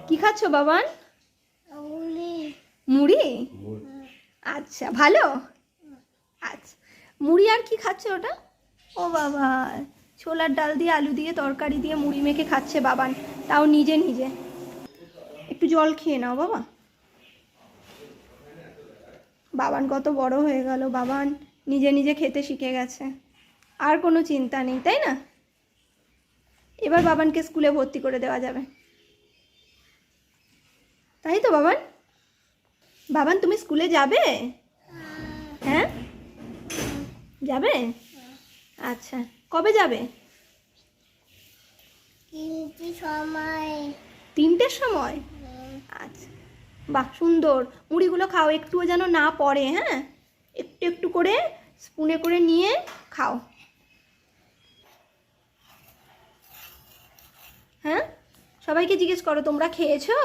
কি খাচ্ছ বাবান? মুড়ি। আচ্ছা ভালো। আচ্ছা মুড়ি আর কি খাচ্ছে ওটা? ও বাবা, ছোলার ডাল দিয়ে আলু দিয়ে তরকারি দিয়ে মুড়ি মেখে খাচ্ছে বাবান, তাও নিজে নিজে। একটু জল খেয়ে নাও বাবা। বাবান কত বড় হয়ে গেল, বাবান নিজে নিজে খেতে শিখে গেছে, আর কোনো চিন্তা নেই, তাই না? এবার বাবানকে স্কুলে ভর্তি করে দেওয়া যাবে, তাই তো বাবান? বাবান তুমি স্কুলে যাবে? হ্যাঁ যাবে। আচ্ছা কবে যাবে? 3টের সময়। আচ্ছা বাহ সুন্দর। মুড়িগুলো খাও, একটুও যেন না পড়ে, হ্যাঁ একটু একটু করে স্পুনে করে নিয়ে খাও। হ্যাঁ সবাইকে জিজ্ঞেস করো তোমরা খেয়েছো,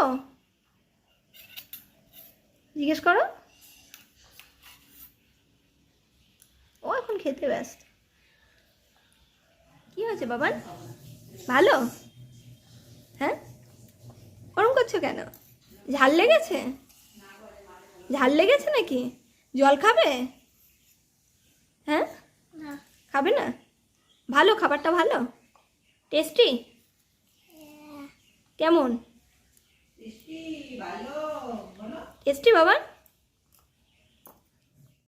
জিজ্ঞেস করো। ও এখন খেতে ব্যস্ত। কি হয়েছে বাবান, ভালো? হ্যাঁ ওরম করছো কেন? ঝাল লেগেছে? ঝাল লেগেছে নাকি? জল খাবে? হ্যাঁ খাবে না? ভালো খাবারটা, ভালো টেস্টি? কেমন টেস্টি বাবা?